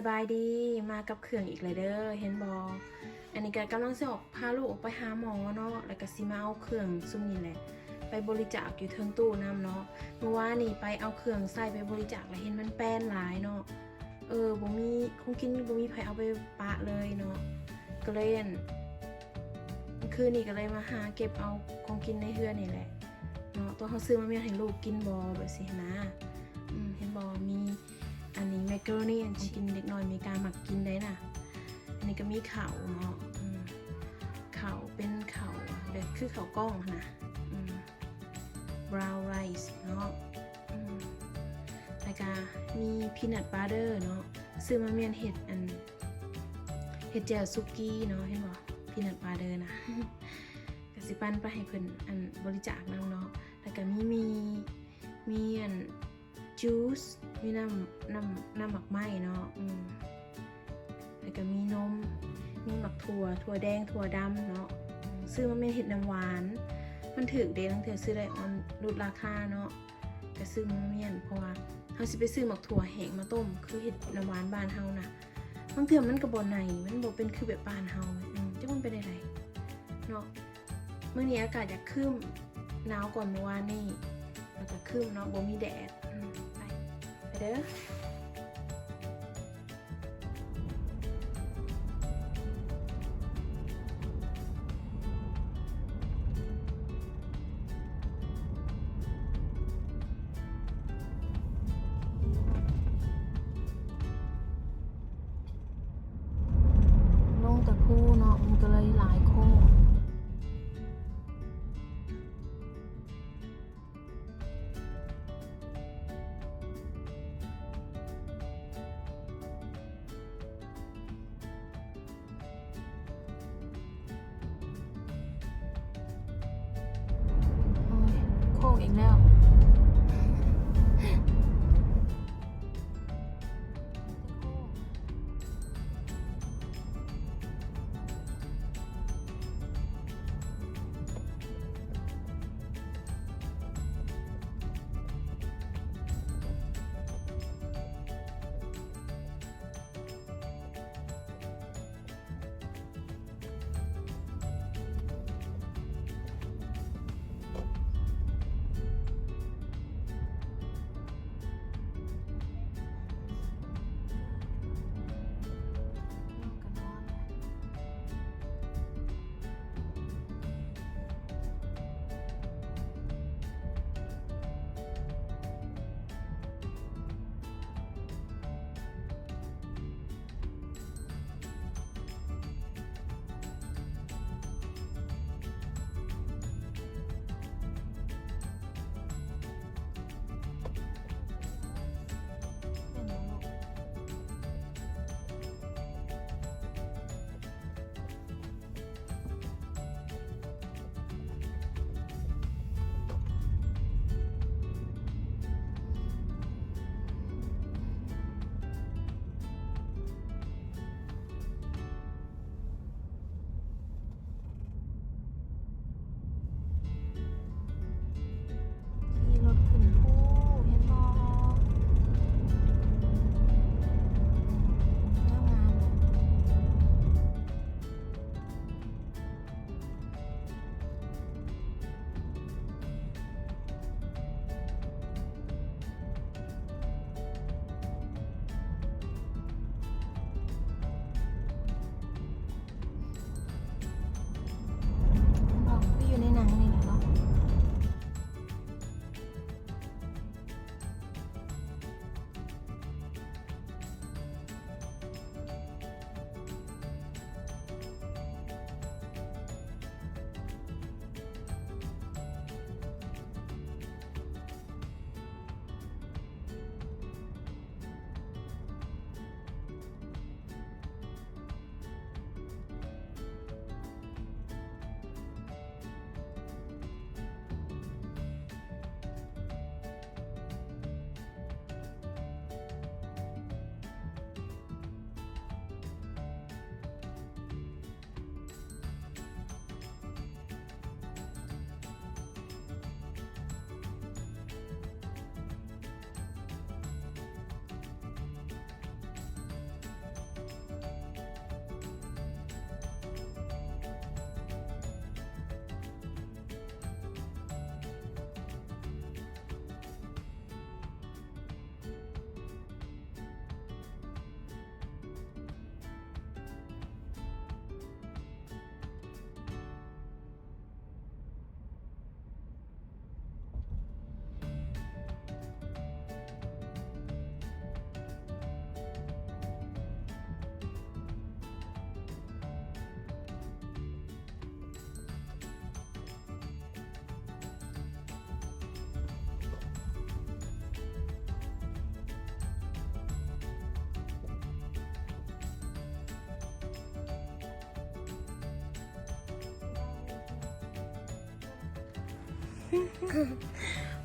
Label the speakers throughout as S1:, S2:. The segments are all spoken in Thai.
S1: สบายดีมากับเครื่องอีกเลยเด้อเห็นบออันนี้ก็กำลังจะออกพาลูกออกไปหาหมอเนาะแล้วก็สิมาเอาเครื่องซุ่มนี่แหละไปบริจาคอยู่เทิงตู้น้ำเนาะเมื่อวานนี่ไปเอาเครื่องใส่ไปบริจาคแล้วเห็นมันแป้นหลายเนาะบ่มีคงกินบ่มีใครเอาไปปะเลยเนาะก็เลยคืนนี้ก็เลยมาหาเก็บเอาของกินในเฮือนนี่แหละเนาะตัวเขาซื้อมาเมียให้ลูกกินบอแบบสินะเห็นบอมีอันนี้แมคโครนีอันกินเด็กน้อยมีการหมักกินได้น่ะอันนี้ก็มีข่าวเนาะข่าวเป็นข่าวแบบคือข่าวกล้องนะbrown rice เนาะแล้วก็มีพีนัทบัตเตอร์เนาะซื้อมาเมียนเห็ดแจ่วซุกี้เนาะเห็นบ่พีนัทบัตเตอร์นะก็สิปั้นไปให้เพิ่นบริจาคนำเนาะแล้วก็มีจูสมีน้ำหมักไหม้เนาะแล้วก็มีนมมีหมักถั่วแดงถั่วดำเนาะซื้อมาเป็นเห็ดน้ำหวานมันถือเด้ตั้งแต่ซื้อได้มันลดราคาเนาะก็ซื้อมาเมียนเพราะว่าเขาสิไปซื้อหมักถั่วแห้งมาต้มคือเห็ดน้ำหวานบ้านเฮานะบางเทื่อมันก็บ่ไหนมันบ่เป็นคือแบบบ้านเฮาจังมันเป็นไดเนาะมื้อนี้อากาศอยากครึ้มหนาวก่อนเมื่อวานนี่แล้วก็ครึ้มเนาะบ่มีแดดไปเด้อลงตะคู่เนาะมันก็เลยหลายโค้งโค้งอีกแล้ว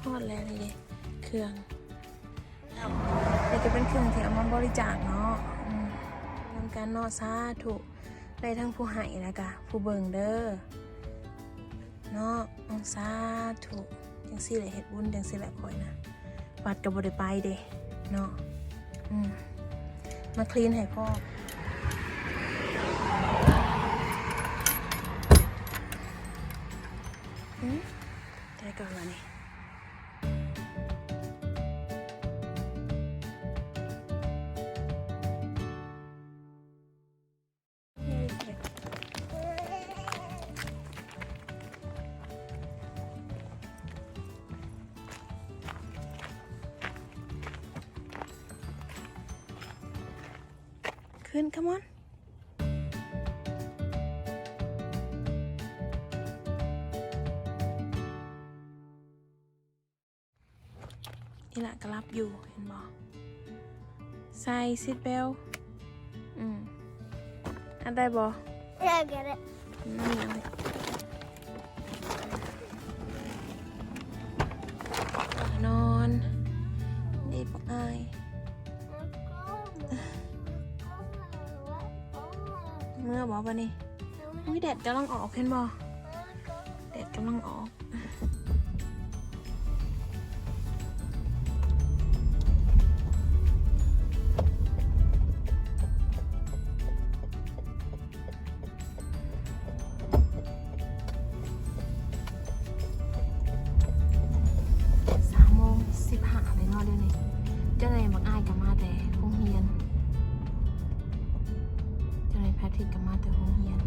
S1: ฮอดแล้วนี่เด้เครื่องนี่ก็เป็นเครื่องที่เอามาบริจาคเนาะนำการเนาะสาธุได้ทั้งผู้ให้แล้วก็ผู้เบิ่งเด้อเนาะสาธุจังซี่แหละเฮ็ดบุญจังซี่แหละข่อยนะวัดก็บ่ได้ไปเด้เนาะมาคลีนให้พ่อได้ก่อนแล้วนี่ขึ้น come on นี่แหละก็รับอยู่เห็นบ่ใส่ซีทเบลอันได้บ่
S2: Yeah, I get it.
S1: นี่เลยนอนนี่ปกอายเมื่อบอกป่ะนี่อุ้ยแดดกำลังออกเห็นบ่แดดกำลังออก3:15เลยเนาะเดี๋ยวนี้เจ้าไหนบักอายกับมาแต่โรงเรียนเจ้าไหนแพทริกกับมาแต่โรงเรียน